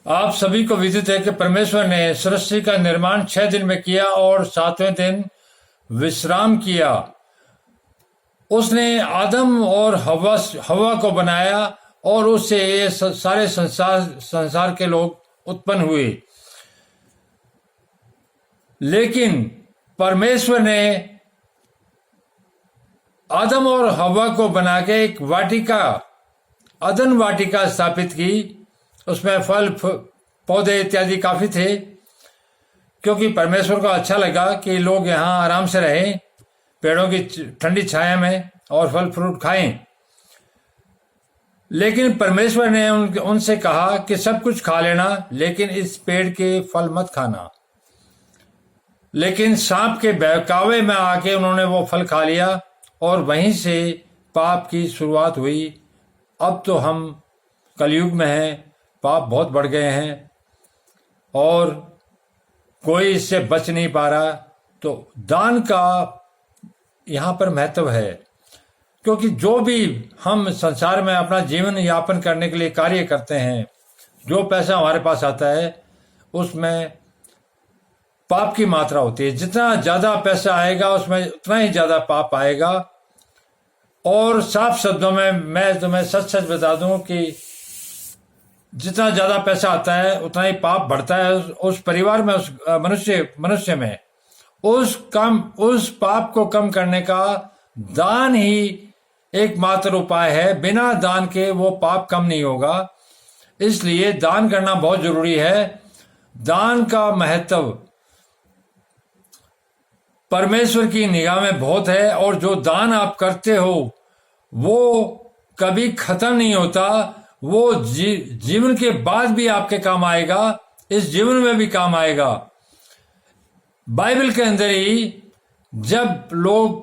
आप सभी को विदित है कि परमेश्वर ने सृष्टि का निर्माण 6 दिन में किया और 7वें दिन विश्राम किया। उसने आदम और हवा को बनाया और उससे ये सारे संसार के लोग उत्पन्न हुए। लेकिन परमेश्वर ने आदम और हवा को बना के एक वाटिका, अदन वाटिका स्थापित की। उसमें फल पौधे इत्यादि काफी थे, क्योंकि परमेश्वर को अच्छा लगा कि लोग यहाँ आराम से रहें, पेड़ों की ठंडी छाया में, और फल फ्रूट खाएं। लेकिन परमेश्वर ने उनसे कहा कि सब कुछ खा लेना, लेकिन इस पेड़ के फल मत खाना। लेकिन सांप के बहकावे में आके उन्होंने वो फल खा लिया और वहीं से पाप की शुरुआत हुई। अब तो हम कलयुग में हैं, पाप बहुत बढ़ गए हैं और कोई इससे बच नहीं पा रहा। तो दान का यहाँ पर महत्व है, क्योंकि जो भी हम संसार में अपना जीवन यापन करने के लिए कार्य करते हैं, जो पैसा हमारे पास आता है उसमें पाप की मात्रा होती है। जितना ज्यादा पैसा आएगा उसमें उतना ही ज्यादा पाप आएगा। और साफ शब्दों में मैं तुम्हें सच सच बता दूं कि जितना ज्यादा पैसा आता है उतना ही पाप बढ़ता है उस परिवार में, उस मनुष्य में। उस पाप को कम करने का दान ही एकमात्र उपाय है। बिना दान के वो पाप कम नहीं होगा। इसलिए दान करना बहुत जरूरी है। दान का महत्व परमेश्वर की निगाह में बहुत है, और जो दान आप करते हो वो कभी खत्म नहीं होता। वो जीवन के बाद भी आपके काम आएगा, इस जीवन में भी काम आएगा। बाइबल के अंदर ही जब लोग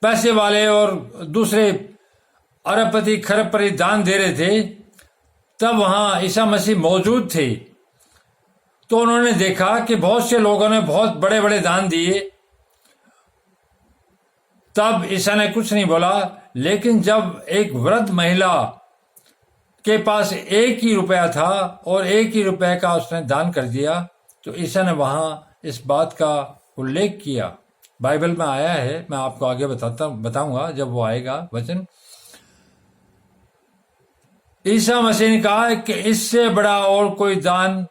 पैसे वाले और दूसरे अरबपति खरबपति दान दे रहे थे, तब वहां ईसा मसीह मौजूद थे। तो उन्होंने देखा कि बहुत से लोगों ने बहुत बड़े बड़े दान दिए। तब ईसा ने कुछ नहीं बोला। लेकिन जब एक वृद्ध महिला के पास 1 ही रुपया था और 1 ही रुपये का उसने दान कर दिया, तो ईसा ने वहां इस बात का उल्लेख किया। बाइबल में आया है, मैं आपको आगे बताऊंगा जब वो आएगा वचन। ईसा मसीह ने कहा कि इससे बड़ा और कोई दान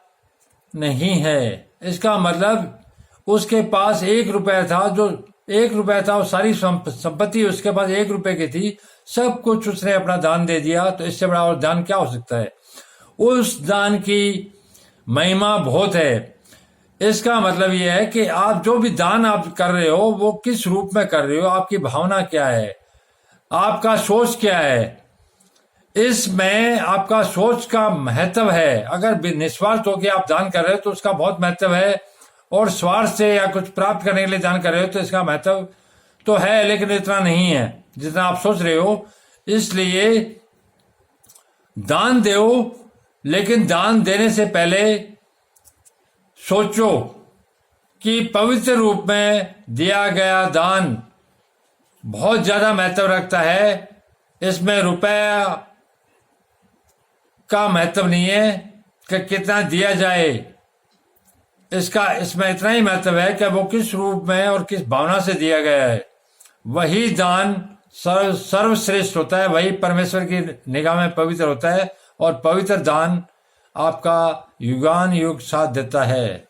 नहीं है। इसका मतलब उसके पास 1 रुपया था, जो 1 रुपया था, वो सारी संपत्ति उसके पास 1 रुपए की थी, सब कुछ उसने अपना दान दे दिया। तो इससे बड़ा और दान क्या हो सकता है? उस दान की महिमा बहुत है। इसका मतलब यह है कि आप जो भी दान आप कर रहे हो वो किस रूप में कर रहे हो, आपकी भावना क्या है, आपका सोच क्या है, इसमें आपका सोच का महत्व है। अगर निस्वार्थ होकर आप दान कर रहे हो तो उसका बहुत महत्व है, और स्वार्थ से या कुछ प्राप्त करने के लिए दान कर रहे हो तो इसका महत्व तो है, लेकिन इतना नहीं है जितना आप सोच रहे हो। इसलिए दान दो, लेकिन दान देने से पहले सोचो कि पवित्र रूप में दिया गया दान बहुत ज्यादा महत्व रखता है। इसमें रुपया का महत्व नहीं है कि कितना दिया जाए, इसमें इतना ही महत्व है कि वो किस रूप में और किस भावना से दिया गया है। वही दान सर्वश्रेष्ठ होता है, वही परमेश्वर की निगाह में पवित्र होता है, और पवित्र दान आपका युगान युग साथ देता है।